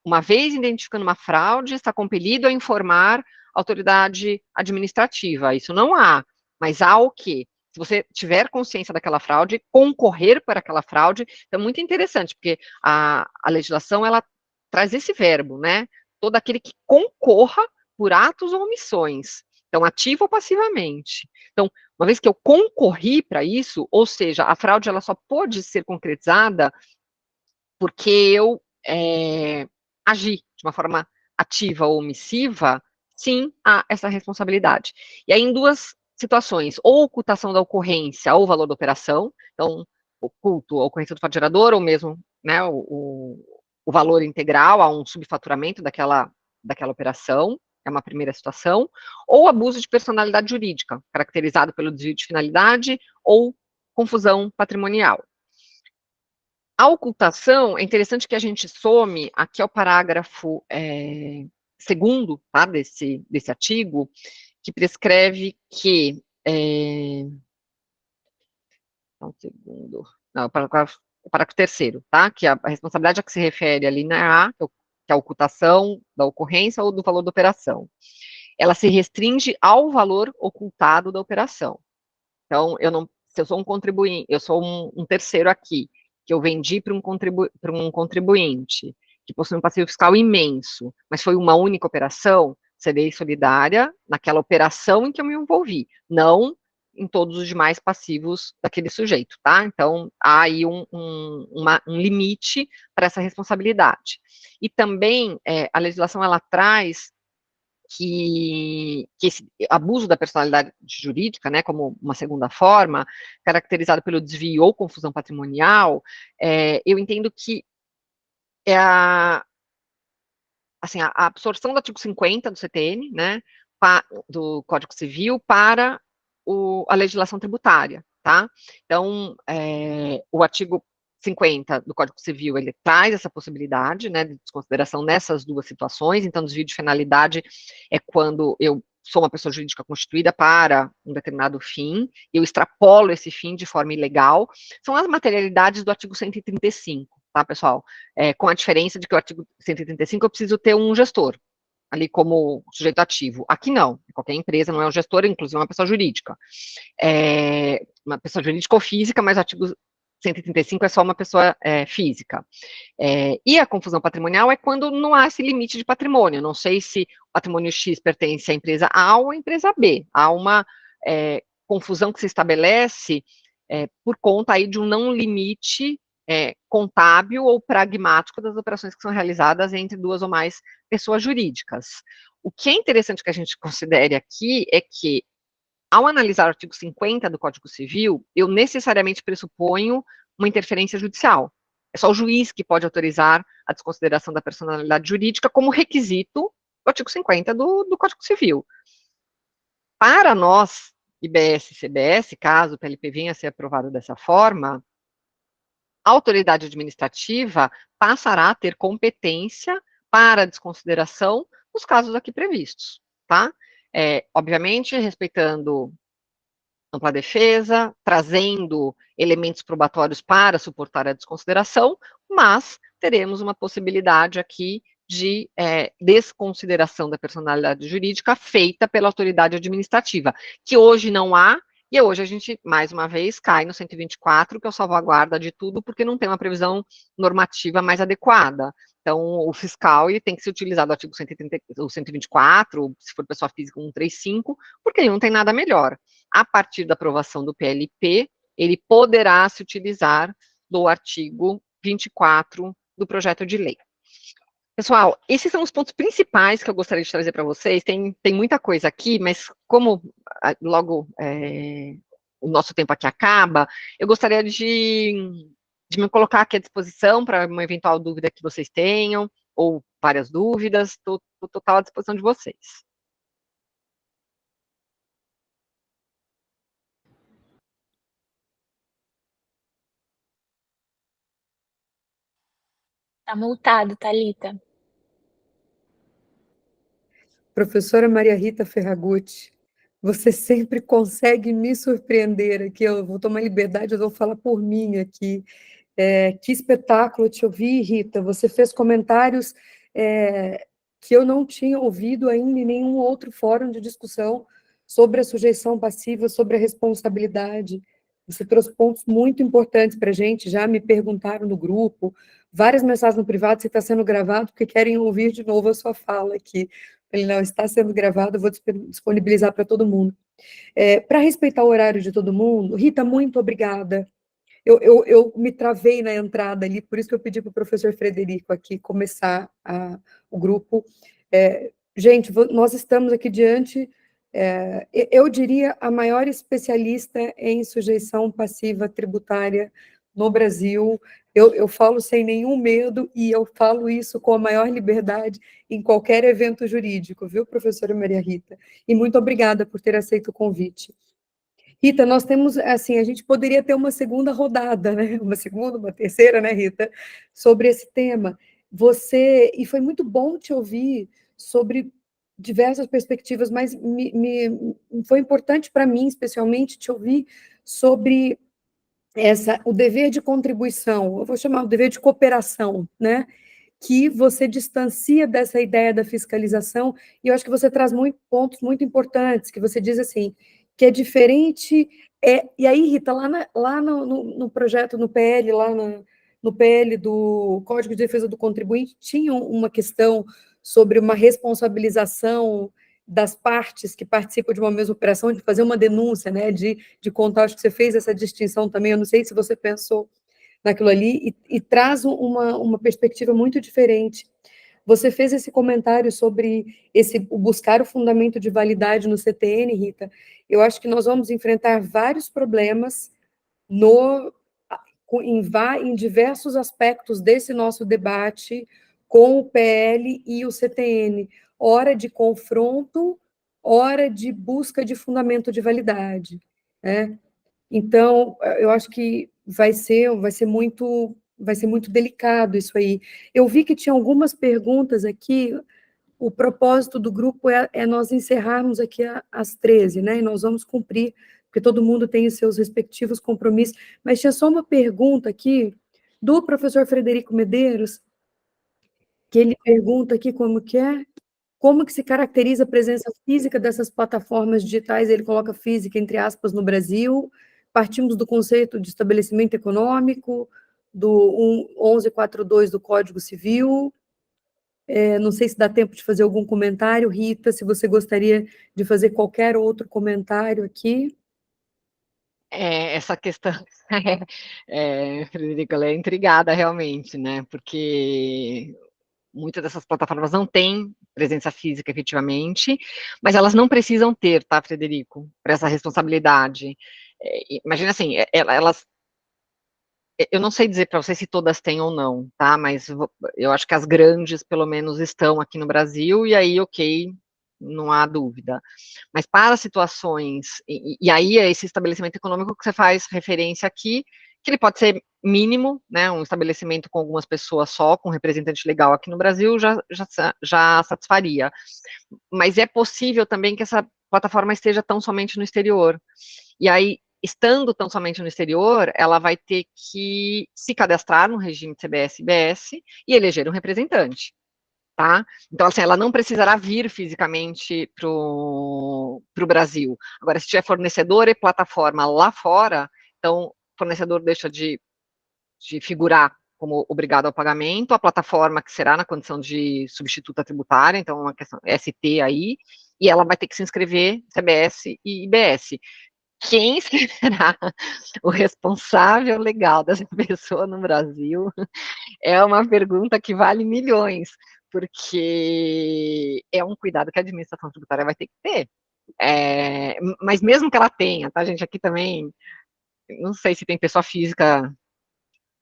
uma vez identificando uma fraude, está compelido a informar a autoridade administrativa. Isso não há. Mas há o quê? Se você tiver consciência daquela fraude, concorrer para aquela fraude, então é muito interessante, porque a legislação, ela traz esse verbo, né? Todo aquele que concorra por atos ou omissões, então, ativo ou passivamente. Então, uma vez que eu concorri para isso, ou seja, a fraude, ela só pode ser concretizada porque eu agi de uma forma ativa ou omissiva, sim, há essa responsabilidade. E aí, em duas situações, ou ocultação da ocorrência ou valor da operação, então, oculto a ocorrência do fato gerador, ou mesmo, né, o valor integral, a um subfaturamento daquela operação, é uma primeira situação, ou abuso de personalidade jurídica, caracterizado pelo desvio de finalidade ou confusão patrimonial. A ocultação, é interessante que a gente some, aqui é o parágrafo 2º, tá, desse artigo, que prescreve que, um segundo, não, o parágrafo 3º, tá, que a responsabilidade a que se refere ali na A, que é a ocultação da ocorrência ou do valor da operação, ela se restringe ao valor ocultado da operação. Então, se eu sou um contribuinte, eu sou um terceiro aqui, que eu vendi para um contribuinte, que possui um passivo fiscal imenso, mas foi uma única operação, serei solidária naquela operação em que eu me envolvi, não em todos os demais passivos daquele sujeito, tá? Então, há aí um limite para essa responsabilidade. E também, a legislação, ela traz que esse abuso da personalidade jurídica, né, como uma segunda forma, caracterizado pelo desvio ou confusão patrimonial, eu entendo que é assim, a absorção do artigo 50 do CTN, né, do Código Civil, para a legislação tributária, tá? Então, o artigo 50 do Código Civil, ele traz essa possibilidade, né, de desconsideração nessas duas situações. Então, desvio de finalidade é quando eu sou uma pessoa jurídica constituída para um determinado fim, eu extrapolo esse fim de forma ilegal. São as materialidades do artigo 135, tá, pessoal? Com a diferença de que o artigo 135 eu preciso ter um gestor, ali como sujeito ativo. Aqui não, qualquer empresa não é um gestor, inclusive uma pessoa jurídica. Uma pessoa jurídica ou física, mas o artigo 135 é só uma pessoa física. E a confusão patrimonial é quando não há esse limite de patrimônio. Não sei se o patrimônio X pertence à empresa A ou à empresa B. Há uma confusão que se estabelece por conta aí de um não limite contábil ou pragmático das operações que são realizadas entre duas ou mais pessoas jurídicas. O que é interessante que a gente considere aqui é que, ao analisar o artigo 50 do Código Civil, eu necessariamente pressuponho uma interferência judicial. É só o juiz que pode autorizar a desconsideração da personalidade jurídica como requisito do artigo 50 do Código Civil. Para nós, IBS e CBS, caso o PLP venha a ser aprovado dessa forma, a autoridade administrativa passará a ter competência para desconsideração nos casos aqui previstos, tá? Obviamente, respeitando ampla defesa, trazendo elementos probatórios para suportar a desconsideração, mas teremos uma possibilidade aqui de desconsideração da personalidade jurídica feita pela autoridade administrativa, que hoje não há, e hoje a gente, mais uma vez, cai no 124, que é o salvaguarda de tudo, porque não tem uma previsão normativa mais adequada. Então, o fiscal ele tem que se utilizar do artigo 130, o 124, se for pessoa física, 135, porque ele não tem nada melhor. A partir da aprovação do PLP, ele poderá se utilizar do artigo 24 do projeto de lei. Pessoal, esses são os pontos principais que eu gostaria de trazer para vocês. Tem muita coisa aqui, mas como logo o nosso tempo aqui acaba, eu gostaria de me colocar aqui à disposição para uma eventual dúvida que vocês tenham, ou várias dúvidas, estou total à disposição de vocês. Tá multado, Thalita. Professora Maria Rita Ferragutti, você sempre consegue me surpreender aqui. Eu vou tomar liberdade, eu vou falar por mim aqui. Que espetáculo te ouvir, Rita. Você fez comentários que eu não tinha ouvido ainda em nenhum outro fórum de discussão sobre a sujeição passiva, sobre a responsabilidade. Você trouxe pontos muito importantes para a gente, já me perguntaram no grupo, várias mensagens no privado, se está sendo gravado, porque querem ouvir de novo a sua fala aqui. Ele não está sendo gravado, eu vou disponibilizar para todo mundo. Para respeitar o horário de todo mundo, Rita, muito obrigada. Eu me travei na entrada ali, por isso que eu pedi para o professor Frederico aqui começar o grupo. Gente, nós estamos aqui diante, eu diria, a maior especialista em sujeição passiva tributária no Brasil. Eu falo sem nenhum medo e eu falo isso com a maior liberdade em qualquer evento jurídico, viu, professora Maria Rita? E muito obrigada por ter aceito o convite. Rita, nós temos, assim, a gente poderia ter uma segunda rodada, né? Uma segunda, uma terceira, né, Rita? Sobre esse tema. E foi muito bom te ouvir sobre diversas perspectivas, mas foi importante para mim, especialmente, te ouvir sobre o dever de contribuição, eu vou chamar o dever de cooperação, né? Que você distancia dessa ideia da fiscalização, e eu acho que você traz pontos muito importantes, que você diz assim, que é diferente, e aí, Rita, lá no projeto, no PL, no PL do Código de Defesa do Contribuinte, tinha uma questão sobre uma responsabilização das partes que participam de uma mesma operação, de fazer uma denúncia, né, de contar, acho que você fez essa distinção também, eu não sei se você pensou naquilo ali, e traz uma perspectiva muito diferente. Você fez esse comentário sobre o buscar o fundamento de validade no CTN, Rita. Eu acho que nós vamos enfrentar vários problemas em diversos aspectos desse nosso debate com o PL e o CTN. Hora de confronto, hora de busca de fundamento de validade, né? Então, eu acho que vai ser muito delicado isso aí. Eu vi que tinha algumas perguntas aqui. O propósito do grupo é nós encerrarmos aqui às 13, né? E nós vamos cumprir, porque todo mundo tem os seus respectivos compromissos. Mas tinha só uma pergunta aqui do professor Frederico Medeiros, que ele pergunta aqui como que se caracteriza a presença física dessas plataformas digitais, ele coloca física entre aspas no Brasil, partimos do conceito de estabelecimento econômico, do 1142 do Código Civil. Não sei se dá tempo de fazer algum comentário, Rita, se você gostaria de fazer qualquer outro comentário aqui. Essa questão, Frederico, ela é intrigada realmente, né? Porque muitas dessas plataformas não têm presença física efetivamente, mas elas não precisam ter, tá, Frederico, para essa responsabilidade. Imagina assim, elas. Eu não sei dizer para você se todas têm ou não, tá? Mas eu acho que as grandes, pelo menos, estão aqui no Brasil, e aí, ok, não há dúvida. Mas para situações, e aí é esse estabelecimento econômico que você faz referência aqui, que ele pode ser mínimo, né, um estabelecimento com algumas pessoas só, com representante legal aqui no Brasil, já satisfaria. Mas é possível também que essa plataforma esteja tão somente no exterior. E aí, estando tão somente no exterior, ela vai ter que se cadastrar no regime CBS e IBS e eleger um representante. Tá? Então, assim, ela não precisará vir fisicamente para o Brasil. Agora, se tiver fornecedor e plataforma lá fora, então, o fornecedor deixa de figurar como obrigado ao pagamento, a plataforma que será na condição de substituta tributária, então, uma questão ST aí, e ela vai ter que se inscrever CBS e IBS. Quem será o responsável legal dessa pessoa no Brasil? É uma pergunta que vale milhões, porque é um cuidado que a administração tributária vai ter que ter. Mas mesmo que ela tenha, tá, gente? Aqui também, não sei se tem pessoa física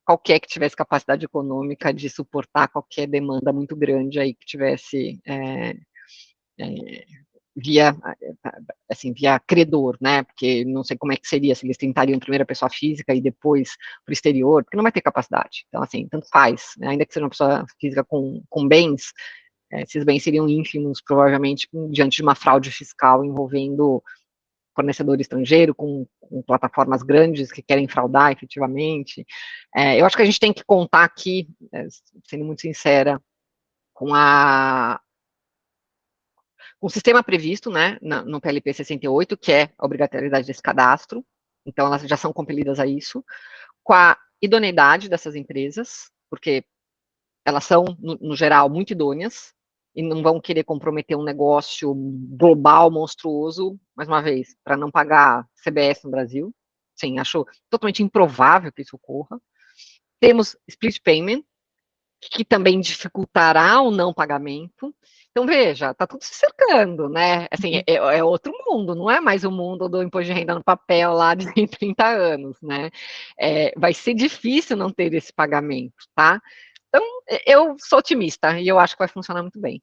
qualquer que tivesse capacidade econômica de suportar qualquer demanda muito grande aí que tivesse via, assim, via credor, né, porque não sei como é que seria, se eles tentariam primeiro a pessoa física e depois para o exterior, porque não vai ter capacidade, então, assim, tanto faz, né? Ainda que seja uma pessoa física com bens, esses bens seriam ínfimos, provavelmente, diante de uma fraude fiscal envolvendo fornecedor estrangeiro, com plataformas grandes que querem fraudar efetivamente. Eu acho que a gente tem que contar aqui, sendo muito sincera, com o sistema previsto, né, no PLP 68, que é a obrigatoriedade desse cadastro, então elas já são compelidas a isso, com a idoneidade dessas empresas, porque elas são, no geral, muito idôneas, e não vão querer comprometer um negócio global, monstruoso, mais uma vez, para não pagar CBS no Brasil. Sim, acho totalmente improvável que isso ocorra. Temos split payment, que também dificultará o não pagamento. Então, veja, está tudo se cercando, né? Assim, é outro mundo, não é mais o mundo do imposto de renda no papel lá de 30 anos, né? Vai ser difícil não ter esse pagamento, tá? Então, eu sou otimista e eu acho que vai funcionar muito bem.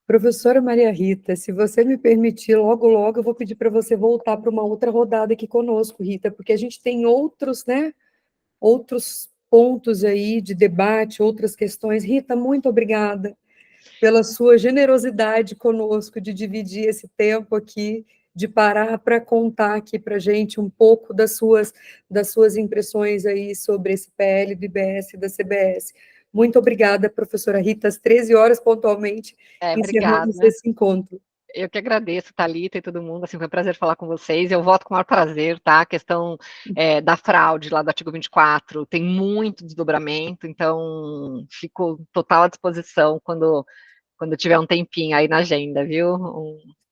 Professora Maria Rita, se você me permitir, logo, logo eu vou pedir para você voltar para uma outra rodada aqui conosco, Rita, porque a gente tem outros, né, outros pontos aí de debate, outras questões. Rita, muito obrigada pela sua generosidade conosco de dividir esse tempo aqui, de parar para contar aqui para a gente um pouco das suas impressões aí sobre esse PL do IBS e da CBS. Muito obrigada, professora Rita, às 13 horas pontualmente, encerramos Obrigada. esse encontro. Eu que agradeço, Thalita e todo mundo, assim, foi um prazer falar com vocês, eu voto com o maior prazer, tá? A questão da fraude lá do artigo 24 tem muito desdobramento, então fico total à disposição quando tiver um tempinho aí na agenda, viu,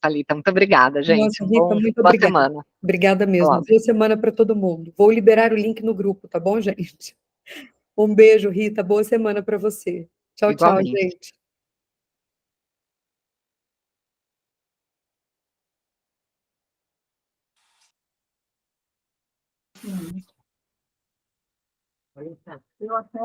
Thalita? Muito obrigada, gente. Nossa, Rita, muito Boa obrigada. semana. Obrigada mesmo. Olá. Boa semana para todo mundo. Vou liberar o link no grupo, tá bom, gente? Um beijo, Rita. Boa semana para você. Tchau, tchau, Igualmente. gente. Eu até